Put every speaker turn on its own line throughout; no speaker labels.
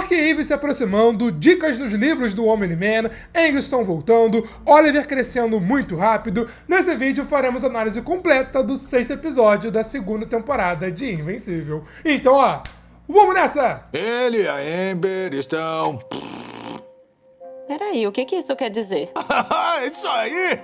Mark e Eve se aproximando, dicas nos livros do Omni-Man, Eccleston voltando, Oliver crescendo muito rápido. Nesse vídeo faremos análise completa do 6º episódio da 2ª temporada de Invencível. Então, ó, vamos nessa!
Ele e a Amber estão...
Peraí, o que isso quer dizer?
Isso aí!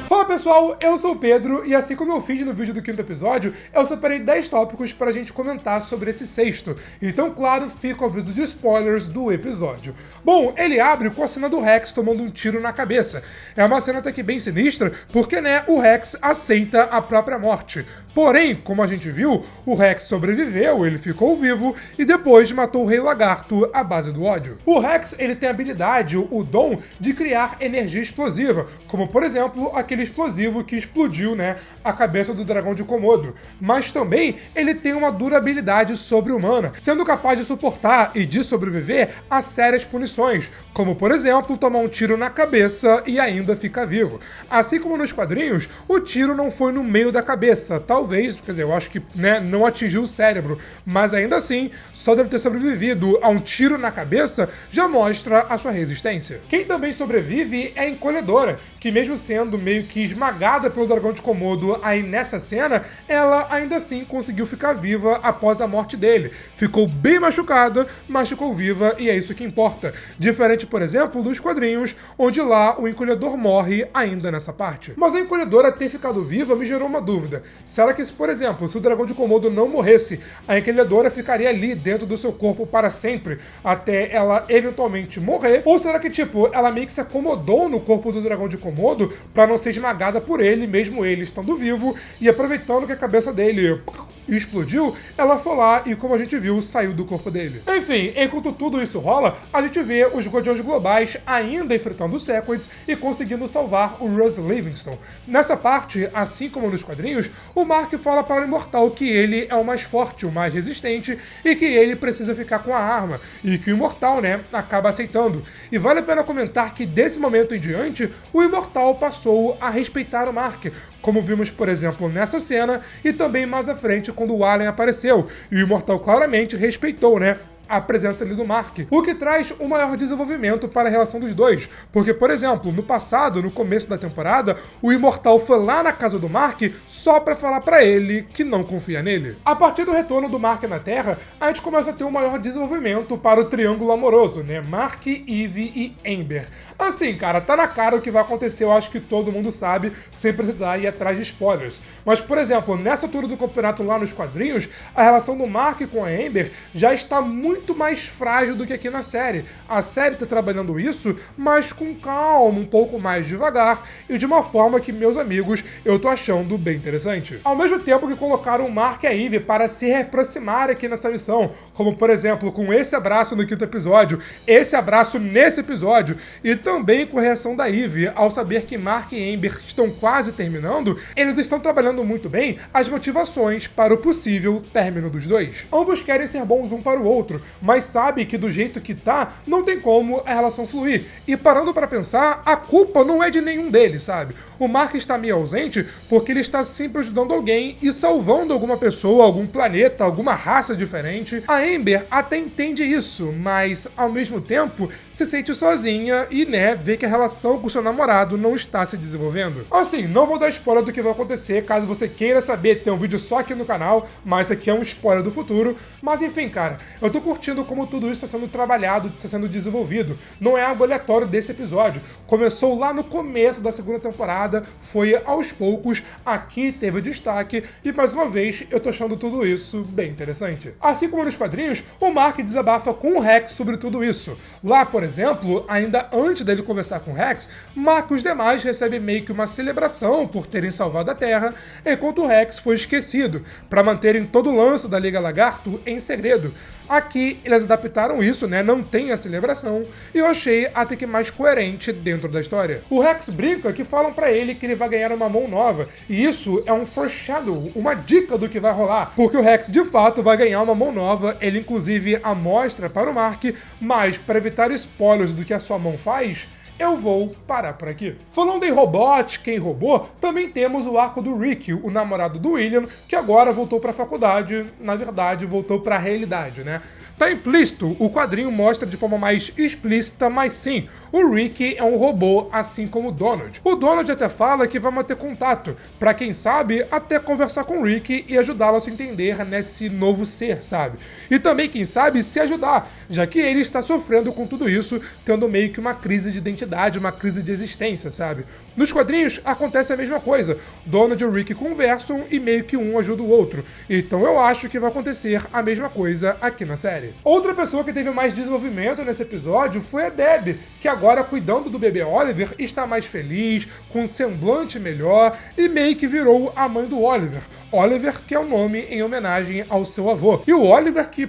Fala pessoal, eu sou o Pedro e assim como eu fiz no vídeo do 5º episódio, eu separei 10 tópicos pra gente comentar sobre esse 6º. Então, claro, fica o aviso de spoilers do episódio. Bom, ele abre com a cena do Rex tomando um tiro na cabeça. É uma cena até que bem sinistra, porque, né, o Rex aceita a própria morte. Porém, como a gente viu, o Rex sobreviveu, ele ficou vivo e depois matou o Rei Lagarto à base do ódio. O Rex, ele tem a habilidade, o dom de criar energia explosiva, como por exemplo, aquele explosivo que explodiu, né, a cabeça do dragão de Komodo. Mas também ele tem uma durabilidade sobre-humana, sendo capaz de suportar e de sobreviver a sérias punições, como por exemplo, tomar um tiro na cabeça e ainda ficar vivo. Assim como nos quadrinhos, o tiro não foi no meio da cabeça, talvez, quer dizer, eu acho que, né, não atingiu o cérebro, mas ainda assim, só deve ter sobrevivido a um tiro na cabeça já mostra a sua resistência. Quem também sobrevive é a Encolhedora, que mesmo sendo meio que esmagada pelo dragão de Komodo aí nessa cena, ela ainda assim conseguiu ficar viva após a morte dele. Ficou bem machucada, mas ficou viva e é isso que importa. Diferente, por exemplo, dos quadrinhos, onde lá o Encolhedor morre ainda nessa parte. Mas a Encolhedora ter ficado viva me gerou uma dúvida. Será que, por exemplo, se o dragão de Komodo não morresse, a Encolhedora ficaria ali dentro do seu corpo para sempre, até ela eventualmente morrer? Ou será que, tipo, ela meio que se acomodou no corpo do dragão de Komodo para não ser esmagada por ele, mesmo ele estando vivo, e aproveitando que a cabeça dele explodiu, ela foi lá e, como a gente viu, saiu do corpo dele. Enfim, enquanto tudo isso rola, a gente vê os Guardiões Globais ainda enfrentando os Sequids e conseguindo salvar o Russ Livingston. Nessa parte, assim como nos quadrinhos, o Mark fala para o Imortal que ele é o mais forte, o mais resistente e que ele precisa ficar com a arma, e que o Imortal, né, acaba aceitando. E vale a pena comentar que desse momento em diante, o Imortal passou a respeitar o Mark, como vimos, por exemplo, nessa cena e também mais à frente quando o Allen apareceu, e o Imortal claramente respeitou, né, a presença ali do Mark, o que traz um maior desenvolvimento para a relação dos dois, porque, por exemplo, no passado, no começo da temporada, o Imortal foi lá na casa do Mark só pra falar pra ele que não confia nele. A partir do retorno do Mark na Terra, a gente começa a ter um maior desenvolvimento para o triângulo amoroso, né, Mark, Eve e Amber. Assim, cara, tá na cara o que vai acontecer, eu acho que todo mundo sabe, sem precisar ir atrás de spoilers. Mas, por exemplo, nessa altura do campeonato lá nos quadrinhos, a relação do Mark com a Amber já está muito mais frágil do que aqui na série. A série tá trabalhando isso, mas com calma, um pouco mais devagar e de uma forma que, meus amigos, eu tô achando bem interessante. Ao mesmo tempo que colocaram o Mark e a Eve para se reaproximar aqui nessa missão, como por exemplo com esse abraço no 5º episódio, esse abraço nesse episódio e também com a reação da Eve ao saber que Mark e Amber estão quase terminando, eles estão trabalhando muito bem as motivações para o possível término dos dois. Ambos querem ser bons um para o outro, mas sabe que do jeito que tá, não tem como a relação fluir. E parando pra pensar, a culpa não é de nenhum deles, sabe? O Mark está meio ausente porque ele está sempre ajudando alguém e salvando alguma pessoa, algum planeta, alguma raça diferente. A Amber até entende isso, mas ao mesmo tempo se sente sozinha e, né, vê que a relação com seu namorado não está se desenvolvendo. Assim, não vou dar spoiler do que vai acontecer, caso você queira saber, tem um vídeo só aqui no canal, mas esse aqui é um spoiler do futuro. Mas enfim, cara, eu tô curtindo como tudo isso está sendo trabalhado, está sendo desenvolvido. Não é algo aleatório desse episódio. Começou lá no começo da 2ª temporada, foi aos poucos, aqui teve destaque, e mais uma vez eu tô achando tudo isso bem interessante. Assim como nos quadrinhos, o Mark desabafa com o Rex sobre tudo isso. Lá, por exemplo, ainda antes dele conversar com o Rex, Mark e os demais recebem meio que uma celebração por terem salvado a Terra, enquanto o Rex foi esquecido, para manterem todo o lance da Liga Lagarto em segredo. Aqui eles adaptaram isso, né? Não tem a celebração, e eu achei até que mais coerente dentro da história. O Rex brinca que falam pra ele que ele vai ganhar uma mão nova, e isso é um foreshadow, uma dica do que vai rolar, porque o Rex de fato vai ganhar uma mão nova, ele inclusive a mostra para o Mark, mas para evitar spoilers do que a sua mão faz, eu vou parar por aqui. Falando em robótica, em robô, também temos o arco do Rick, o namorado do William, que agora voltou pra faculdade, na verdade voltou pra realidade, né? Tá implícito, o quadrinho mostra de forma mais explícita, mas sim, o Rick é um robô, assim como o Donald. O Donald até fala que vai manter contato, pra quem sabe, até conversar com o Rick e ajudá-lo a se entender nesse novo ser, sabe? E também, quem sabe, se ajudar, já que ele está sofrendo com tudo isso, tendo meio que uma crise de identidade, uma crise de existência, sabe? Nos quadrinhos, acontece a mesma coisa. Donald e o Rick conversam e meio que um ajuda o outro. Então eu acho que vai acontecer a mesma coisa aqui na série. Outra pessoa que teve mais desenvolvimento nesse episódio foi a Deb, que agora, cuidando do bebê Oliver, está mais feliz, com um semblante melhor e meio que virou a mãe do Oliver. Oliver, que é o nome em homenagem ao seu avô. E o Oliver que,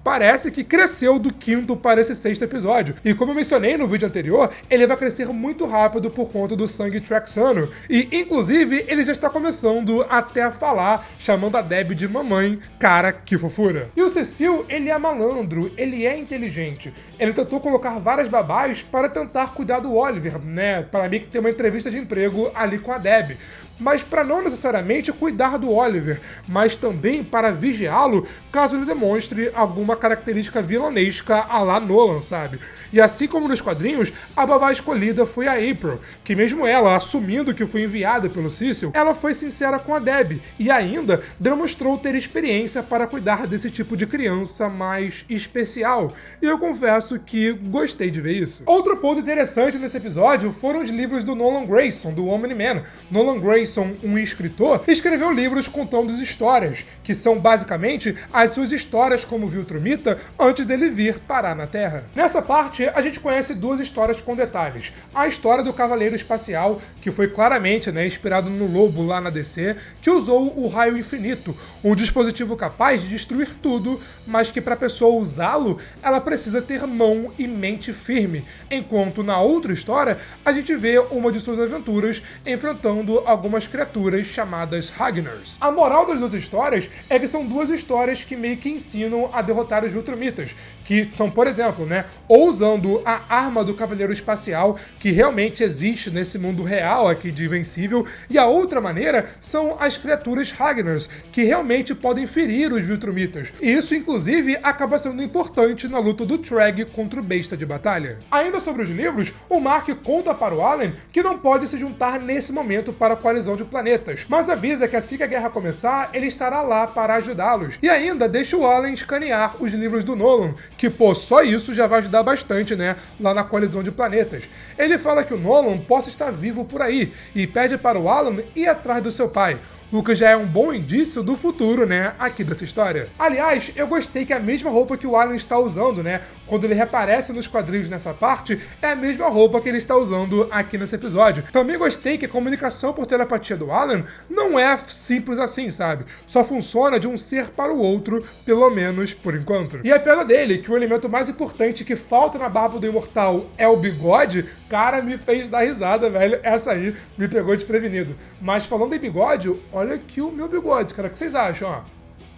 parece que cresceu do 5º para esse 6º episódio. E como eu mencionei no vídeo anterior, ele vai crescer muito rápido por conta do sangue Traxano. E, inclusive, ele já está começando até a falar, chamando a Deb de mamãe. Cara, que fofura. E o Cecil, ele é malandro, ele é inteligente. Ele tentou colocar várias babás para tentar cuidar do Oliver, né? Para mim que ter uma entrevista de emprego ali com a Deb. Mas para não necessariamente cuidar do Oliver, mas também para vigiá-lo caso ele demonstre alguma característica vilanesca à la Nolan, sabe? E assim como nos quadrinhos, a babá escolhida foi a April, que mesmo ela, assumindo que foi enviada pelo Cecil, ela foi sincera com a Deb e ainda demonstrou ter experiência para cuidar desse tipo de criança mais especial. E eu confesso que gostei de ver isso. Outro ponto interessante nesse episódio foram os livros do Nolan Grayson, do Omni-Man. Nolan Grayson, um escritor, escreveu livros contando histórias, que são basicamente as suas histórias como Viltrumita antes dele vir parar na Terra. Nessa parte, a gente conhece duas histórias com detalhes. A história do Cavaleiro Espacial, que foi claramente inspirado no Lobo lá na DC, que usou o Raio Infinito, um dispositivo capaz de destruir tudo, mas que para a pessoa usá-lo, ela precisa ter mão e mente firme. Enquanto na outra história, a gente vê uma de suas aventuras enfrentando algumas criaturas chamadas Ragnars. A moral das duas histórias é que são duas histórias que meio que ensinam a derrotar os Viltrumitas, que são, por exemplo, ou usando a arma do Cavaleiro Espacial, que realmente existe nesse mundo real aqui de Invencível, e a outra maneira são as criaturas Ragnars, que realmente podem ferir os Viltrumitas. E isso, inclusive, acaba sendo importante na luta do Treg contra o Besta de Batalha. Ainda sobre os livros, o Mark conta para o Alan que não pode se juntar nesse momento para a coalizão de planetas, mas avisa que assim que a guerra começar, ele estará lá para ajudá-los. E ainda deixa o Alan escanear os livros do Nolan, que, só isso já vai ajudar bastante, lá na coalizão de planetas. Ele fala que o Nolan possa estar vivo por aí, e pede para o Alan ir atrás do seu pai, o que já é um bom indício do futuro, aqui dessa história. Aliás, eu gostei que a mesma roupa que o Alan está usando, quando ele reaparece nos quadrinhos nessa parte, é a mesma roupa que ele está usando aqui nesse episódio. Também gostei que a comunicação por telepatia do Alan não é simples assim, sabe? Só funciona de um ser para o outro, pelo menos por enquanto. E a pena dele, que o elemento mais importante que falta na barba do Imortal é o bigode, cara, me fez dar risada, velho. Essa aí me pegou desprevenido. Mas falando em bigode, olha aqui o meu bigode, cara. O que vocês acham, ó?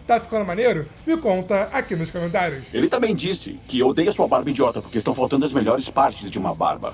Tá ficando maneiro? Me conta aqui nos comentários.
Ele também disse que odeia sua barba idiota porque estão faltando as melhores partes de uma barba.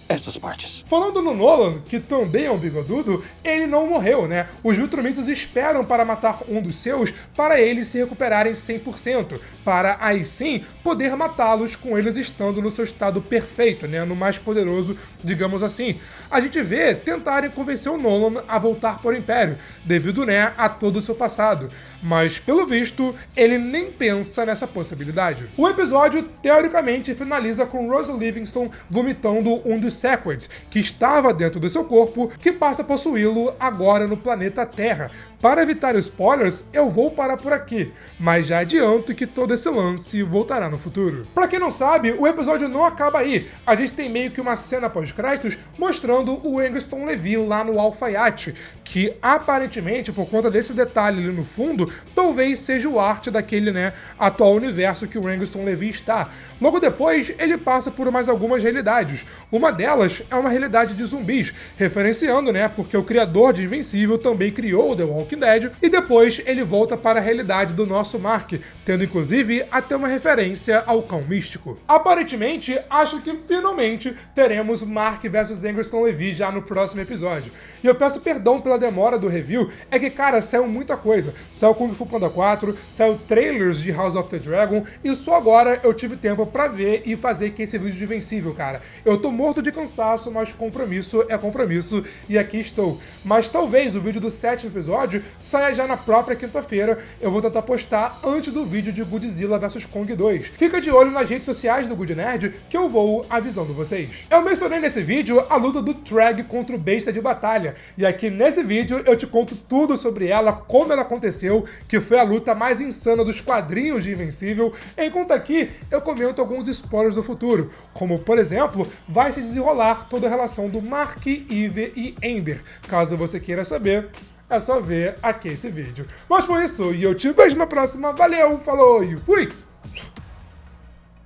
Essas partes.
Falando no Nolan, que também é um bigodudo, ele não morreu, Os Viltrumitas esperam para matar um dos seus para eles se recuperarem 100%, para aí sim poder matá-los com eles estando no seu estado perfeito, no mais poderoso, digamos assim. A gente vê tentarem convencer o Nolan a voltar para o Império, devido, a todo o seu passado. Mas, pelo visto, ele nem pensa nessa possibilidade. O episódio, teoricamente, finaliza com Rose Livingston vomitando um dos Sequids, que estava dentro do seu corpo, que passa a possuí-lo agora no planeta Terra. Para evitar spoilers, eu vou parar por aqui, mas já adianto que todo esse lance voltará no futuro. Pra quem não sabe, o episódio não acaba aí. A gente tem meio que uma cena pós-créditos mostrando o Engston Levy lá no Alfaiate, que aparentemente, por conta desse detalhe ali no fundo, talvez seja o arte daquele, atual universo que o Engston Levy está. Logo depois, ele passa por mais algumas realidades. Uma delas é uma realidade de zumbis, referenciando, porque o criador de Invencível também criou The Walking Walking Dead, e depois ele volta para a realidade do nosso Mark, tendo inclusive até uma referência ao cão místico. Aparentemente, acho que finalmente teremos Mark vs Anderson Levy já no próximo episódio. E eu peço perdão pela demora do review, é que, cara, saiu muita coisa. Saiu Kung Fu Panda 4, saiu trailers de House of the Dragon, e só agora eu tive tempo pra ver e fazer aqui esse vídeo de Invencível, cara. Eu tô morto de cansaço, mas compromisso é compromisso, e aqui estou. Mas talvez o vídeo do 7º episódio saia já na própria quinta-feira. Eu vou tentar postar antes do vídeo de Godzilla vs Kong 2. Fica de olho nas redes sociais do Good Nerd, que eu vou avisando vocês. Eu mencionei nesse vídeo a luta do Treg contra o Besta de Batalha, e aqui nesse vídeo eu te conto tudo sobre ela, como ela aconteceu, que foi a luta mais insana dos quadrinhos de Invencível, enquanto aqui eu comento alguns spoilers do futuro, como, por exemplo, vai se desenrolar toda a relação do Mark, Eve e Amber. Caso você queira saber, é só ver aqui esse vídeo. Mas foi isso, e eu te vejo na próxima. Valeu, falou e fui!